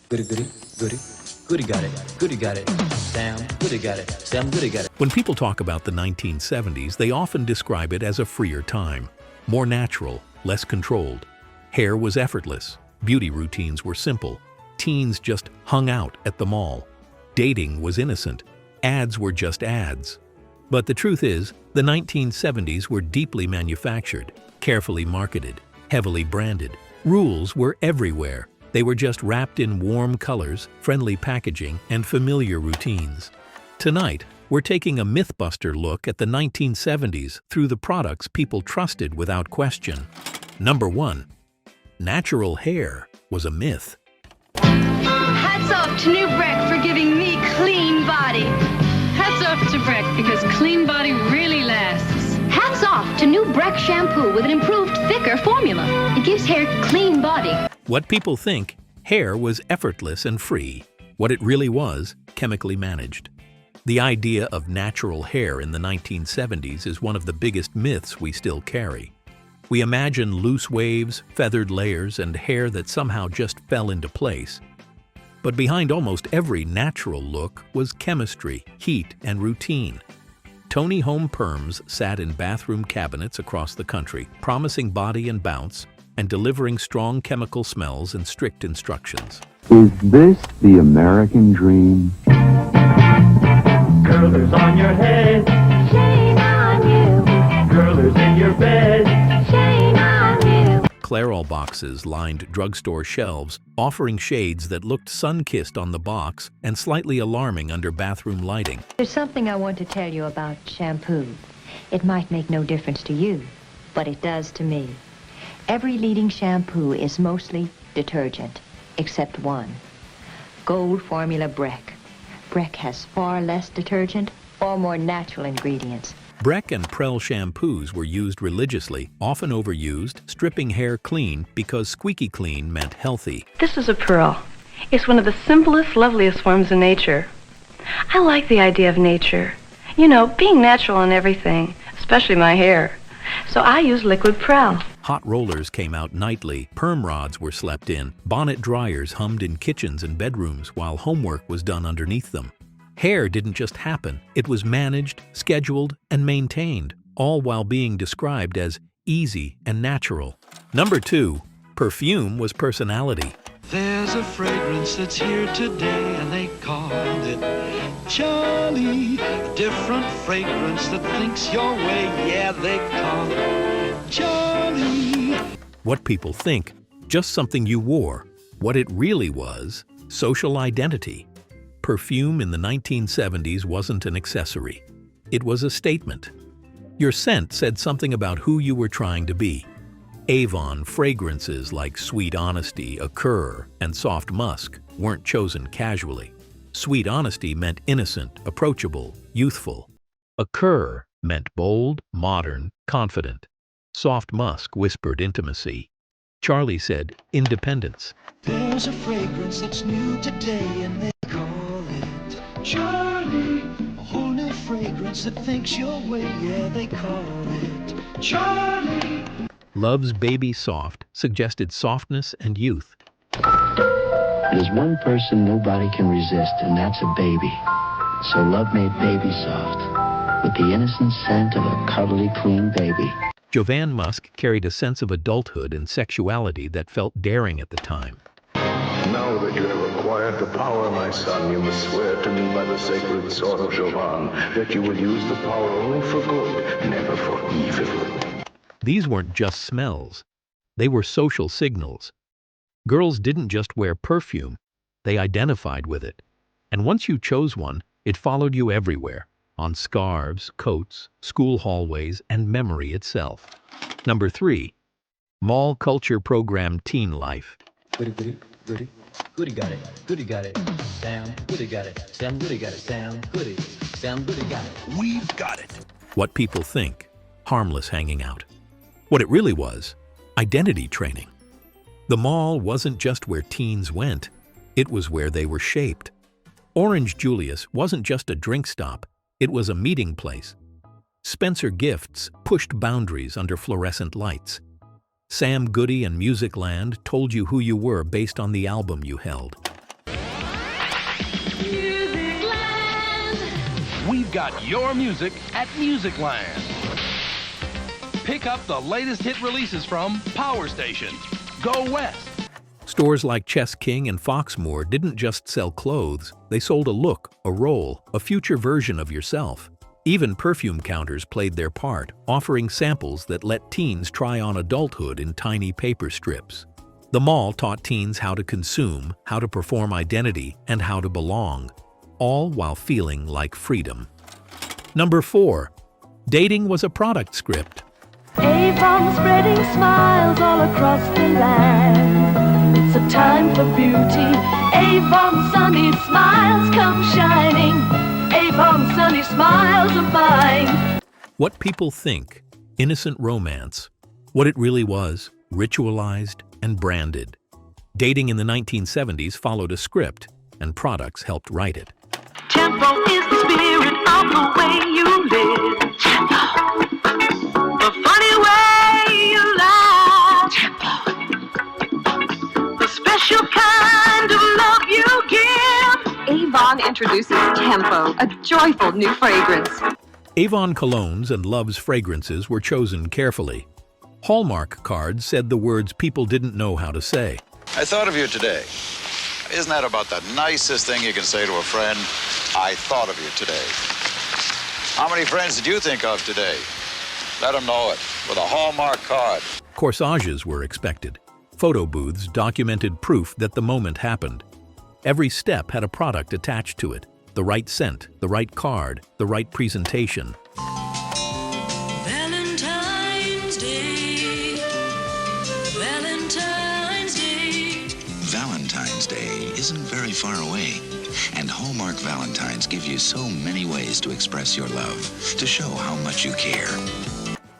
Goody, goody, goody. Goody got it. Goody got it. Sam, goody got it. Sam, goody got it. When people talk about the 1970s, they often describe it as a freer time. More natural, less controlled. Hair was effortless. Beauty routines were simple. Teens just hung out at the mall. Dating was innocent. Ads were just ads. But the truth is, the 1970s were deeply manufactured, carefully marketed, heavily branded. Rules were everywhere. They were just wrapped in warm colors, friendly packaging, and familiar routines. Tonight, we're taking a Mythbuster look at the 1970s through the products people trusted without question. Number 1. Natural hair was a myth. Hats off to New Breck for giving me clean body. Hats off to Breck because clean body really lasts. Hats off to New Breck shampoo with an improved, thicker formula. It gives hair clean body. What people think, hair was effortless and free. What it really was, chemically managed. The idea of natural hair in the 1970s is one of the biggest myths we still carry. We imagine loose waves, feathered layers, and hair that somehow just fell into place. But behind almost every natural look was chemistry, heat, and routine. Tony Home perms sat in bathroom cabinets across the country, promising body and bounce, and delivering strong chemical smells and strict instructions. Is this the American dream? Curlers on your head, Shame on you. curlers in your bed. Shame on you. Clairol boxes lined drugstore shelves, offering shades that looked sun-kissed on the box and slightly alarming under bathroom lighting. There's something I want to tell you about shampoo. It might make no difference to you, but it does to me. Every leading shampoo is mostly detergent, except one. Gold Formula Breck. Breck has far less detergent or more natural ingredients. Breck and Prell shampoos were used religiously, often overused, stripping hair clean because squeaky clean meant healthy. This is a pearl. It's one of the simplest, loveliest forms of nature. I like the idea of nature. You know, being natural in everything, especially my hair. So I use liquid Prell. Hot rollers came out nightly, perm rods were slept in, bonnet dryers hummed in kitchens and bedrooms while homework was done underneath them. Hair didn't just happen, it was managed, scheduled, and maintained, all while being described as easy and natural. Number 2. Perfume was personality. There's a fragrance that's here today and they call it Charlie. A different fragrance that thinks your way, yeah, they call it Charlie. What people think, just something you wore. What it really was, social identity. Perfume in the 1970s wasn't an accessory. It was a statement. Your scent said something about who you were trying to be. Avon fragrances like Sweet Honesty, Occur, and Soft Musk weren't chosen casually. Sweet Honesty meant innocent, approachable, youthful. Occur meant bold, modern, confident. Soft Musk whispered intimacy. Charlie said independence. There's a fragrance that's new today and they call it Charlie. A whole new fragrance that thinks your way, yeah, they call it Charlie. Love's Baby Soft suggested softness and youth. There's one person nobody can resist, and that's a baby. So love made Baby Soft, with the innocent scent of a cuddly, clean baby. Jovan Musk carried a sense of adulthood and sexuality that felt daring at the time. Now that you have acquired the power, my son, you must swear to me by the sacred sword of Jovan that you will use the power only for good, never for evil. These weren't just smells. They were social signals. Girls didn't just wear perfume, they identified with it. And once you chose one, it followed you everywhere, on scarves, coats, school hallways, and memory itself. Number 3. Mall culture program teen life. Goody, goody, goody. Goody got it. Goody got it. Sam, goody got it. Sam, goody got it. Sam, goody. Sam, goody got it. We've got it. What people think, harmless hanging out. What it really was, identity training. The mall wasn't just where teens went, it was where they were shaped. Orange Julius wasn't just a drink stop, it was a meeting place. Spencer Gifts pushed boundaries under fluorescent lights. Sam Goody and Musicland told you who you were based on the album you held. We've got your music at Musicland. Pick up the latest hit releases from Power Station. Go West. Stores like Chess King and Foxmoor didn't just sell clothes, they sold a look, a role, a future version of yourself. Even perfume counters played their part, offering samples that let teens try on adulthood in tiny paper strips. The mall taught teens how to consume, how to perform identity, and how to belong, all while feeling like freedom. Number 4. Dating was a product script. Avon spreading smiles all across the land. It's a time for beauty. Avon sunny smiles come shining. Avon sunny smiles are mine. What people think, innocent romance. What it really was, ritualized and branded. Dating in the 1970s followed a script, and products helped write it. Tempo is the spirit of the way you live. Tempo. The funny way you lie. Tempo. The special kind of love you give. Avon introduces Tempo, a joyful new fragrance. Avon colognes and Love's fragrances were chosen carefully. Hallmark cards said the words people didn't know how to say. I thought of you today. Isn't that about the nicest thing you can say to a friend? I thought of you today. How many friends did you think of today? Let them know it with a Hallmark card. Corsages were expected. Photo booths documented proof that the moment happened. Every step had a product attached to it. The right scent, the right card, the right presentation. Valentine's Day. Valentine's Day. Valentine's Day isn't very far away. And Hallmark Valentines give you so many ways to express your love, to show how much you care.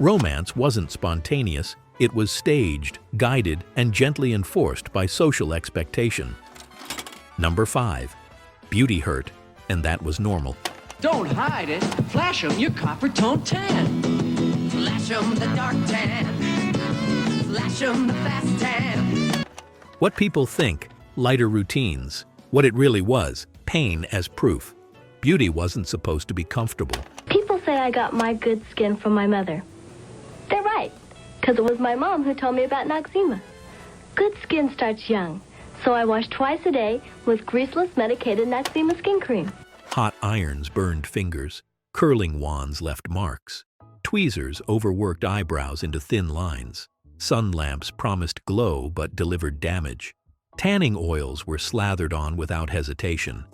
Romance wasn't spontaneous. It was staged, guided, and gently enforced by social expectation. Number 5. Beauty hurt, and that was normal. Don't hide it. Flash 'em your copper tone tan. Flash 'em the dark tan. Flash 'em the fast tan. What people think, lighter routines. What it really was, pain as proof. Beauty wasn't supposed to be comfortable. People say I got my good skin from my mother. They're right, because it was my mom who told me about Noxzema. Good skin starts young, so I wash twice a day with greaseless medicated Noxzema skin cream. Hot irons burned fingers. Curling wands left marks. Tweezers overworked eyebrows into thin lines. Sun lamps promised glow but delivered damage. Tanning oils were slathered on without hesitation.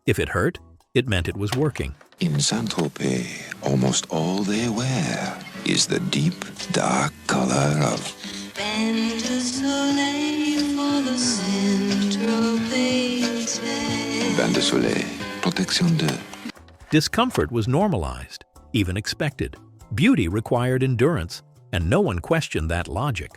If it hurt, it meant it was working. In Saint-Tropez, almost all they wear is the deep, dark color of Bain de soleil for the Saint-Tropez day. Bain de Soleil, Protection de. Discomfort was normalized, even expected. Beauty required endurance, and no one questioned that logic.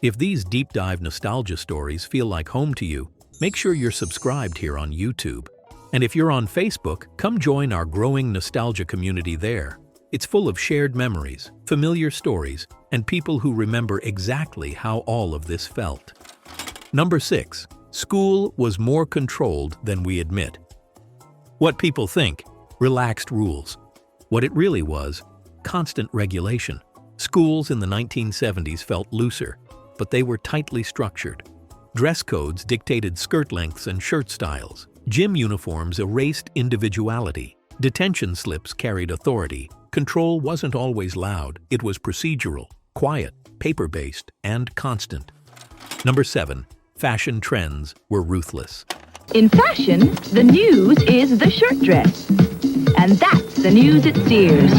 If these deep dive nostalgia stories feel like home to you, make sure you're subscribed here on YouTube. And if you're on Facebook, come join our growing nostalgia community there. It's full of shared memories, familiar stories, and people who remember exactly how all of this felt. Number 6. School was more controlled than we admit. What people think, relaxed rules. What it really was, constant regulation. Schools in the 1970s felt looser, but they were tightly structured. Dress codes dictated skirt lengths and shirt styles. Gym uniforms erased individuality. Detention slips carried authority. Control wasn't always loud. It was procedural, quiet, paper-based, and constant. Number 7. Fashion trends were ruthless. In fashion, the news is the shirt dress. And that's the news at Sears.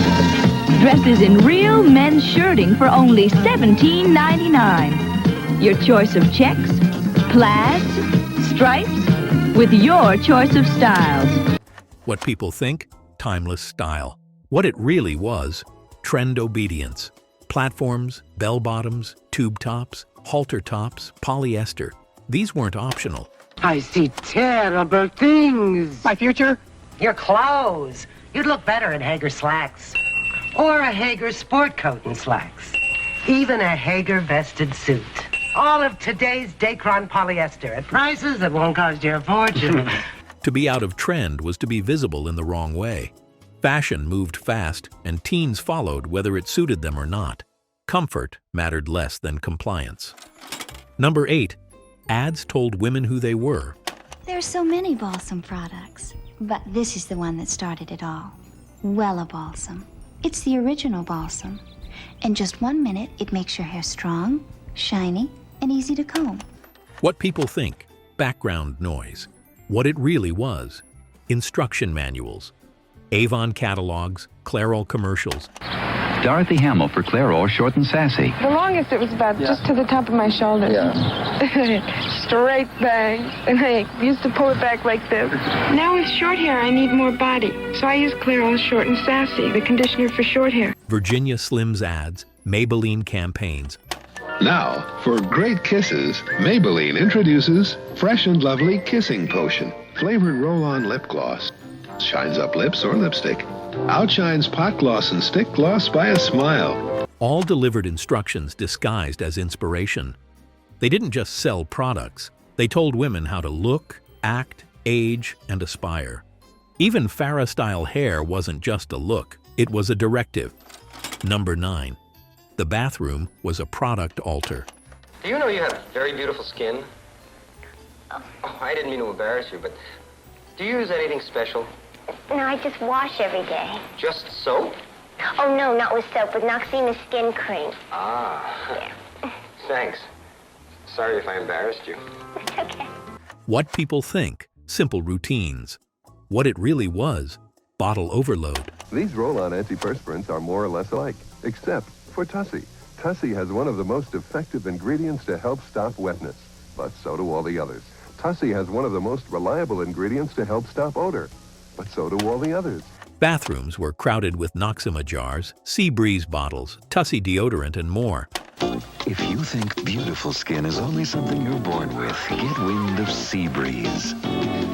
Dresses in real men's shirting for only $17.99. Your choice of checks, plaids, stripes, with your choice of styles. What people think, timeless style. What it really was, trend obedience. Platforms, bell-bottoms, tube tops, halter tops, polyester. These weren't optional. I see terrible things. My future? Your clothes. You'd look better in Hager slacks. Or a Hager sport coat and slacks. Even a Hager vested suit. All of today's Dacron polyester at prices that won't cost you a fortune. To be out of trend was to be visible in the wrong way. Fashion moved fast, and teens followed whether it suited them or not. Comfort mattered less than compliance. Number 8. Ads told women who they were. There's so many balsam products, but this is the one that started it all. Wella Balsam. It's the original balsam. In just 1 minute, it makes your hair strong, shiny, and easy to comb. What people think, background noise. What it really was, instruction manuals, Avon catalogs, Clairol commercials. Dorothy Hamill for Clairol, short and sassy. The longest it was about just to the top of my shoulders. Straight bangs, and I used to pull it back like this. Now with short hair, I need more body, so I use Clairol Short and Sassy, the conditioner for short hair. Virginia Slims ads, Maybelline campaigns. Now, for great kisses, Maybelline introduces Fresh and Lovely Kissing Potion, flavored roll-on lip gloss. Shines up lips or lipstick. Outshines pot gloss and stick gloss by a smile. All delivered instructions disguised as inspiration. They didn't just sell products. They told women how to look, act, age, and aspire. Even Farrah-style hair wasn't just a look. It was a directive. Number 9. The bathroom was a product altar. Do you know you have very beautiful skin? Oh, I didn't mean to embarrass you, but do you use anything special? No, I just wash every day. Just soap? Oh, no, not with soap, with Noxzema skin cream. Ah. Yeah. Thanks. Sorry if I embarrassed you. It's okay. What people think, simple routines. What it really was, bottle overload. These roll-on antiperspirants are more or less alike, except for Tussie. Tussie has one of the most effective ingredients to help stop wetness, but so do all the others. Tussie has one of the most reliable ingredients to help stop odor, but so do all the others. Bathrooms were crowded with Noxzema jars, Sea Breeze bottles, Tussie deodorant, and more. If you think beautiful skin is only something you're born with, get wind of Sea Breeze.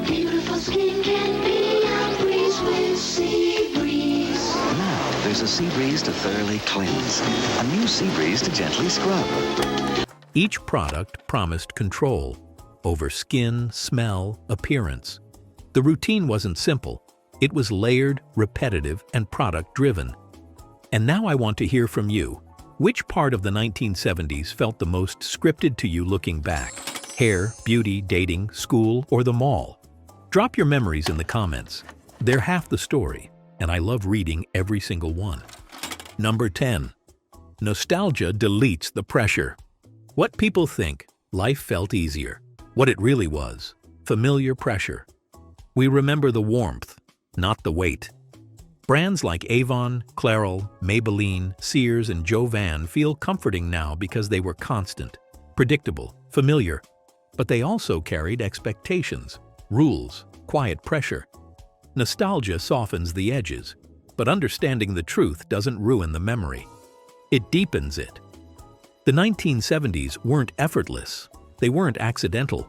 Beautiful skin can be a breeze with Sea Breeze. Now, there's a Sea Breeze to thoroughly cleanse, a new Sea Breeze to gently scrub. Each product promised control over skin, smell, appearance. The routine wasn't simple. It was layered, repetitive, and product-driven. And now I want to hear from you. Which part of the 1970s felt the most scripted to you looking back? Hair, beauty, dating, school, or the mall? Drop your memories in the comments. They're half the story, and I love reading every single one. Number 10. Nostalgia deletes the pressure. What people think, life felt easier. What it really was, familiar pressure. We remember the warmth, not the weight. Brands like Avon, Clairol, Maybelline, Sears, and Jovan feel comforting now because they were constant, predictable, familiar. But they also carried expectations, rules, quiet pressure. Nostalgia softens the edges, but understanding the truth doesn't ruin the memory. It deepens it. The 1970s weren't effortless. They weren't accidental.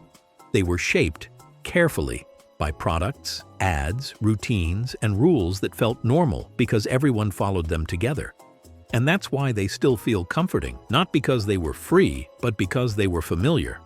They were shaped, carefully, by products, ads, routines, and rules that felt normal because everyone followed them together. And that's why they still feel comforting, not because they were free, but because they were familiar.